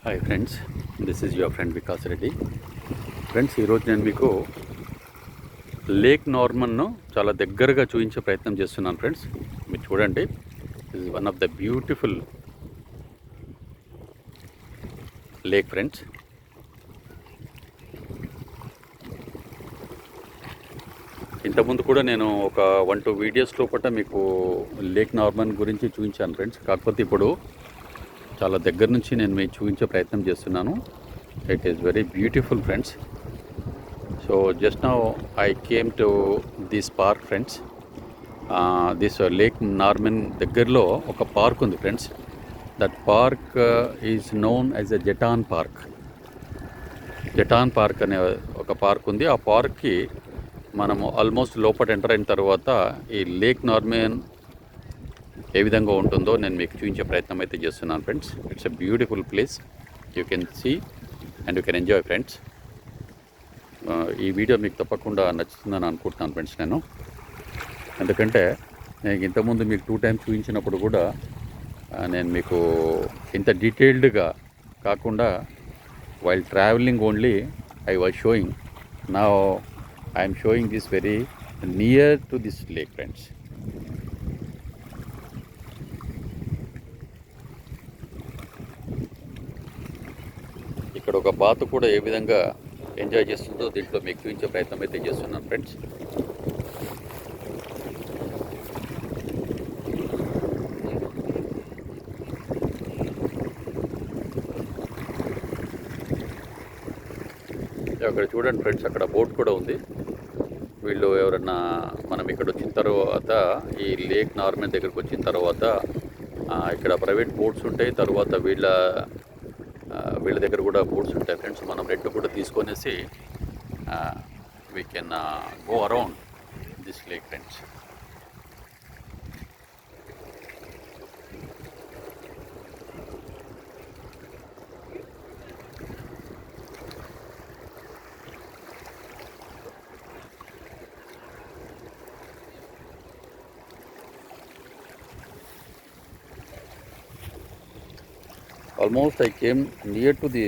Hi friends, this is your friend Vikas Reddy. Friends, ఈరోజు నేను మీకు లేక్ నార్మన్ను చాలా దగ్గరగా చూపించే ప్రయత్నం చేస్తున్నాను. ఫ్రెండ్స్, మీరు చూడండి, this is one of the beautiful lake. Friends, ఇంతకుముందు కూడా నేను ఒక 1-2 వీడియోస్ లోపల మీకు లేక్ నార్మన్ గురించి చూపించాను ఫ్రెండ్స్. కాకపోతే ఇప్పుడు చాలా దగ్గర నుంచి నేను మీకు చూపించే ప్రయత్నం చేస్తున్నాను. It is very beautiful friends. So just now I came to this park friends. This lake Norman దగ్గరలో ఒక పార్క్ ఉంది friends. That park is known as a Jetton park. Jetton park అనే ఒక పార్క్ ఉంది. ఆ పార్క్కి మనము ఆల్మోస్ట్ లోపల ఎంటర్ అయిన తర్వాత ఈ లేక్ నార్మన్ ఏ విధంగా ఉంటుందో నేను మీకు చూపించే ప్రయత్నం అయితే చేస్తున్నాను friends. It's a beautiful place. You can see and you can enjoy friends. ఈ వీడియో మీకు తప్పకుండా నచ్చుతుందని అనుకుంటున్నాను ఫ్రెండ్స్ నేను. ఎందుకంటే నేను ఇంతకుముందు మీకు 2 times చూపించినప్పుడు కూడా నేను మీకు ఇంత డీటెయిల్డ్గా కాకుండా while travelling only I was sowing. Now I'm showing this very near to this lake friends. ఇక్కడ ఒక బాతు కూడా ఏ విధంగా ఎంజాయ్ చేస్తుందో దీంట్లో మీకు చూపించే ప్రయత్నం అయితే చేస్తున్నాను ఫ్రెండ్స్. అక్కడ చూడండి ఫ్రెండ్స్, అక్కడ బోట్ కూడా ఉంది. వీళ్ళు ఎవరన్నా మనం ఇక్కడ వచ్చిన తర్వాత ఈ లేక్ నార్మన్ దగ్గరికి వచ్చిన తర్వాత ఇక్కడ ప్రైవేట్ బోట్స్ ఉంటాయి. తర్వాత వీళ్ళ దగ్గర కూడా బోట్స్ ఉంటాయి ఫ్రెండ్స్. మనం రెంట్ కూడా తీసుకొనేసి we can go around this lake friends. Almost I came near to the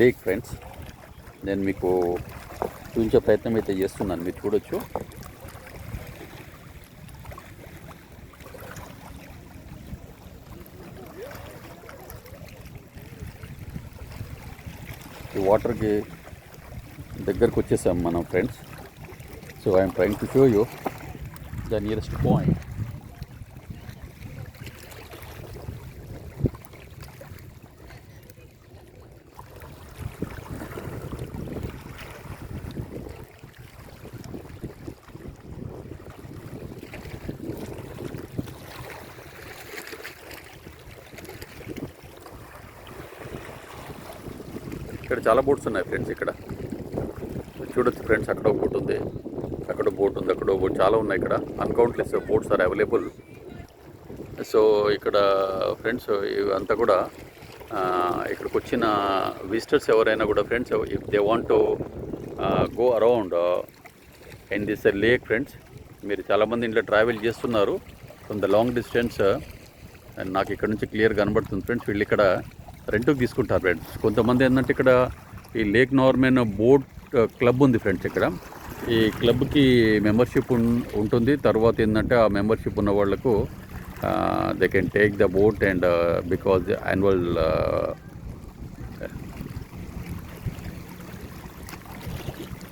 lake friends. నేను మీకు చూపించే ప్రయత్నం అయితే చేస్తున్నాను. మీరు చూడొచ్చు. ఈ వాటర్కి దగ్గరకు వచ్చేసాం మనం friends. So I'm trying to show you the nearest point. ఇక్కడ చాలా బోట్స్ ఉన్నాయి ఫ్రెండ్స్. ఇక్కడ చూడొచ్చు ఫ్రెండ్స్, అక్కడ ఒక బోట్ ఉంది, అక్కడ బోట్ ఉంది, అక్కడ బోట్, చాలా ఉన్నాయి. ఇక్కడ అన్కౌంట్లెస్ బోట్స్ ఆర్ అవైలబుల్. సో ఇక్కడ ఫ్రెండ్స్ ఇవంతా కూడా ఇక్కడికి వచ్చిన విజిటర్స్ ఎవరైనా కూడా friends, if they want to go around in this lake friends, మీరు చాలామంది ఇంట్లో ట్రావెల్ చేస్తున్నారు ఫ్రమ్ ద లాంగ్ డిస్టెన్స్. నాకు ఇక్కడ నుంచి క్లియర్ కనబడుతుంది ఫ్రెండ్స్. వీళ్ళు ఇక్కడ రెంట్కి తీసుకుంటారు ఫ్రెండ్స్. కొంతమంది ఏంటంటే ఇక్కడ ఈ లేక్ నార్మన్ బోట్ క్లబ్ ఉంది ఫ్రెండ్స్. ఇక్కడ ఈ క్లబ్కి మెంబర్షిప్ ఉంటుంది. తర్వాత ఏంటంటే ఆ మెంబర్షిప్ ఉన్న వాళ్ళకు they can take the boat and because annual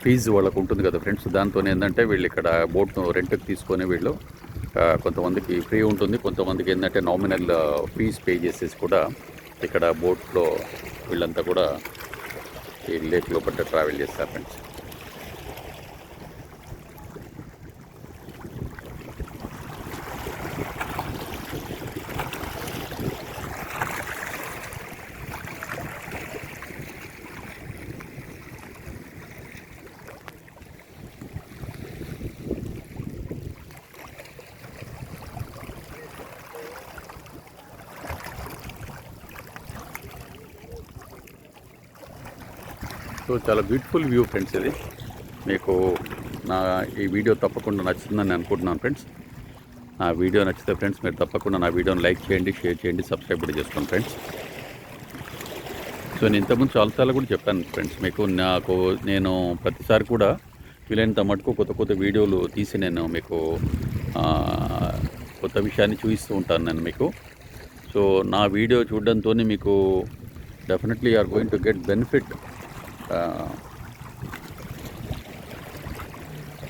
fee వాళ్ళకు ఉంటుంది కదా ఫ్రెండ్స్. దాంతో ఏంటంటే వీళ్ళు ఇక్కడ బోట్ను రెంట్కి తీసుకొని వీళ్ళు కొంతమందికి ఫ్రీ ఉంటుంది, కొంతమందికి ఏంటంటే నామినల్ ఫీజ్ పే చేసేసి కూడా ఇక్కడ బోట్లో వీళ్ళంతా కూడా ఈ లేక్ లోపల ట్రావెల్ చేస్తారు ఫ్రెండ్స్. సో చాలా బ్యూటిఫుల్ వ్యూ ఫ్రెండ్స్. ఇది మీకు నా ఈ వీడియో తప్పకుండా నచ్చుతుందని అనుకుంటున్నాను ఫ్రెండ్స్. నా వీడియో నచ్చితే ఫ్రెండ్స్ మీరు తప్పకుండా నా వీడియోని లైక్ చేయండి, షేర్ చేయండి, సబ్స్క్రైబ్ కూడా చేసుకోండి ఫ్రెండ్స్. సో నేను ఇంతకుముందు చాలాసార్లు కూడా చెప్పాను ఫ్రెండ్స్ మీకు. నేను ప్రతిసారి కూడా వీలైనంత మటుకు కొత్త కొత్త వీడియోలు తీసి నేను మీకు కొత్త విషయాన్ని చూపిస్తూ ఉంటాను నేను మీకు. సో నా వీడియో చూడడంతో మీకు definitely are going to get benefit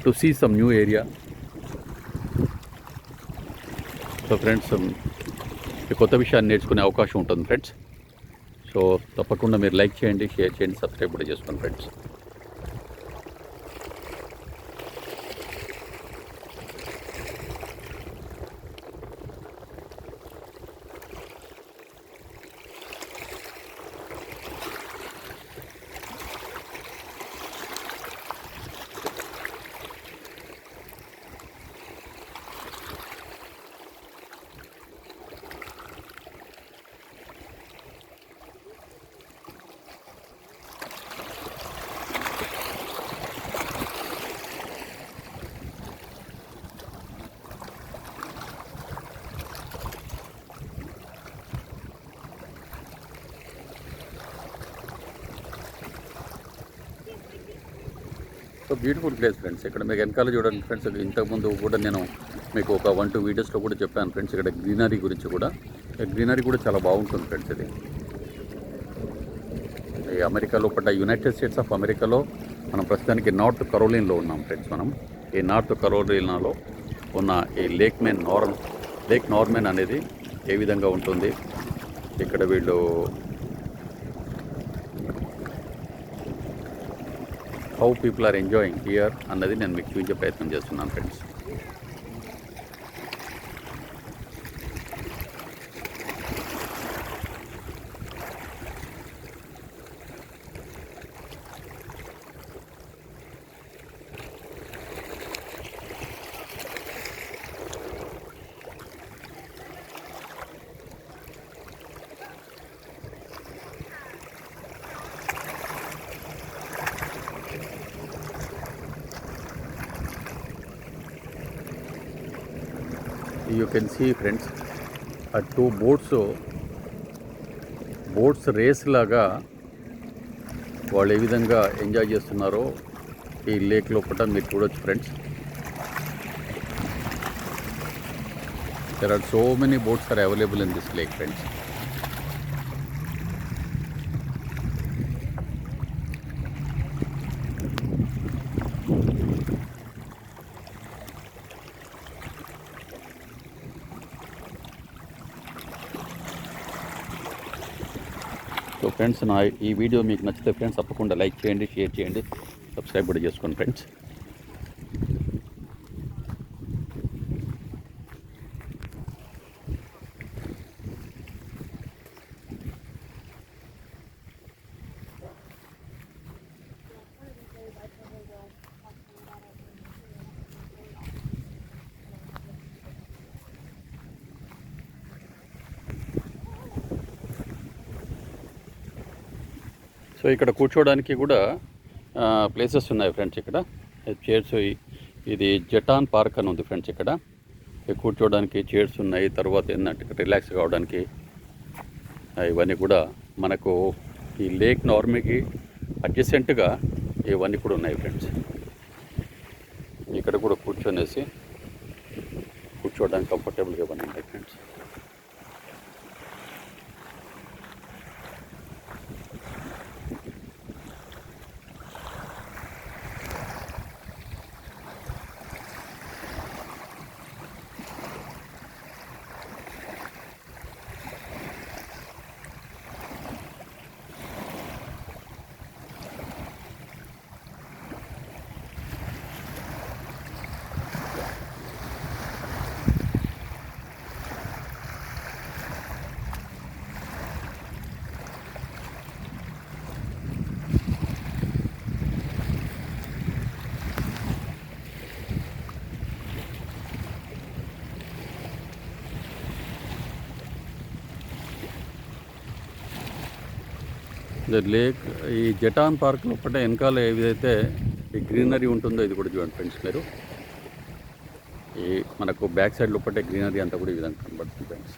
to see some new area. So friends కొత్త విషయాన్ని నేర్చుకునే అవకాశం ఉంటుంది ఫ్రెండ్స్. సో తప్పకుండా మీరు లైక్ చేయండి, షేర్ చేయండి, సబ్స్క్రైబ్ కూడా చేసుకోండి friends. So beautiful place friends. ఇక్కడ మీకు వెనకాల చూడండి ఫ్రెండ్స్. ఇంతకుముందు కూడా నేను మీకు ఒక 1-2 వీడియోస్లో కూడా చెప్పాను ఫ్రెండ్స్. ఇక్కడ గ్రీనరీ గురించి కూడా. గ్రీనరీ కూడా చాలా బాగుంటుంది ఫ్రెండ్స్. ఇది ఈ అమెరికా లోపల యునైటెడ్ స్టేట్స్ ఆఫ్ అమెరికాలో మనం ప్రస్తుతానికి నార్త్ కరోలినాలో ఉన్నాం ఫ్రెండ్స్. మనం ఈ నార్త్ కరోలినాలో ఉన్న ఈ లేక్ నార్మన్ అనేది ఏ విధంగా ఉంటుంది, ఇక్కడ వీళ్ళు how people are enjoying here అన్నది నేను మీకు చూపించే ప్రయత్నం చేస్తున్నాను friends. You can see friends, ఆ 2 బోట్స్ రేస్ లాగా వాళ్ళు ఏ విధంగా ఎంజాయ్ చేస్తున్నారో ఈ లేక్ లోపల మీరు చూడొచ్చు friends. There are so many boats are available in this lake friends. So friends ఈ వీడియో మీకు నచ్చితే ఫ్రెండ్స్ తప్పకుండా లైక్ చేయండి, షేర్ చేయండి, సబ్స్క్రైబ్ కూడా చేసుకోండి ఫ్రెండ్స్. సో ఇక్కడ కూర్చోవడానికి కూడా ప్లేసెస్ ఉన్నాయి ఫ్రెండ్స్. ఇక్కడ చైర్స్, ఇది జటాన్ పార్క్ అని ఉంది ఫ్రెండ్స్. ఇక్కడ కూర్చోవడానికి చైర్స్ ఉన్నాయి. తర్వాత ఏంటంటే రిలాక్స్ కావడానికి ఇవన్నీ కూడా మనకు ఈ లేక్ నార్మల్కి అడ్జసెంట్గా ఇవన్నీ కూడా ఉన్నాయి ఫ్రెండ్స్. ఇక్కడ కూడా కూర్చోవడానికి కంఫర్టబుల్గా ఇవన్నీ ఉన్నాయి ఫ్రెండ్స్. లేక్ ఈ జటాన్ పార్క్ లోపల వెనకాల ఏదైతే ఈ గ్రీనరీ ఉంటుందో ఇది కూడా చూడండి ఫ్రెండ్స్. మీరు ఈ మనకు బ్యాక్ సైడ్ లోపల గ్రీనరీ అంతా కూడా ఈ విధంగా కనబడుతుంది ఫ్రెండ్స్.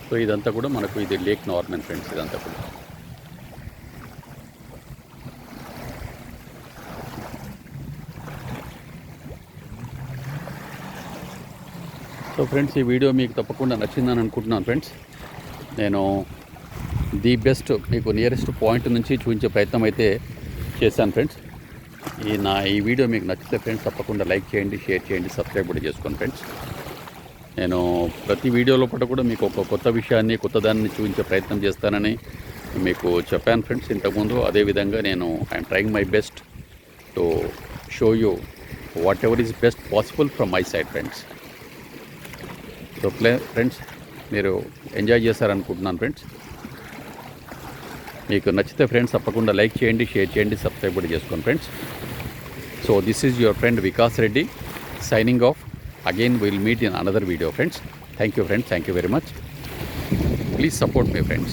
సో ఇదంతా కూడా మనకు ఇది లేక్ నార్మన్ ఫ్రెండ్స్, ఇదంతా కూడా. సో ఫ్రెండ్స్, ఈ వీడియో మీకు తప్పకుండా నచ్చిందని అనుకుంటున్నాను ఫ్రెండ్స్. నేను ది బెస్ట్ మీకు నియరెస్ట్ పాయింట్ నుంచి చూపించే ప్రయత్నం అయితే చేశాను ఫ్రెండ్స్. ఈ వీడియో మీకు నచ్చితే ఫ్రెండ్స్ తప్పకుండా లైక్ చేయండి, షేర్ చేయండి, సబ్స్క్రైబ్ కూడా చేసుకోండి ఫ్రెండ్స్. నేను ప్రతి వీడియోలో కూడా మీకు ఒక కొత్త విషయాన్ని, కొత్త దాన్ని చూపించే ప్రయత్నం చేస్తానని మీకు చెప్పాను ఫ్రెండ్స్ ఇంతకుముందు. అదేవిధంగా నేను I'm trying my best to show you what ever is best possible from my side friends. So friends, మీరు ఎంజాయ్ చేశారనుకుంటున్నాను ఫ్రెండ్స్. మీకు నచ్చితే ఫ్రెండ్స్ తప్పకుండా లైక్ చేయండి, షేర్ చేయండి, సబ్స్క్రైబ్ కూడా చేసుకోండి friends. So this is your friend Vikas Reddy signing off. Again we will meet in another video friends. Thank you friends, thank you very much. Please support me friends.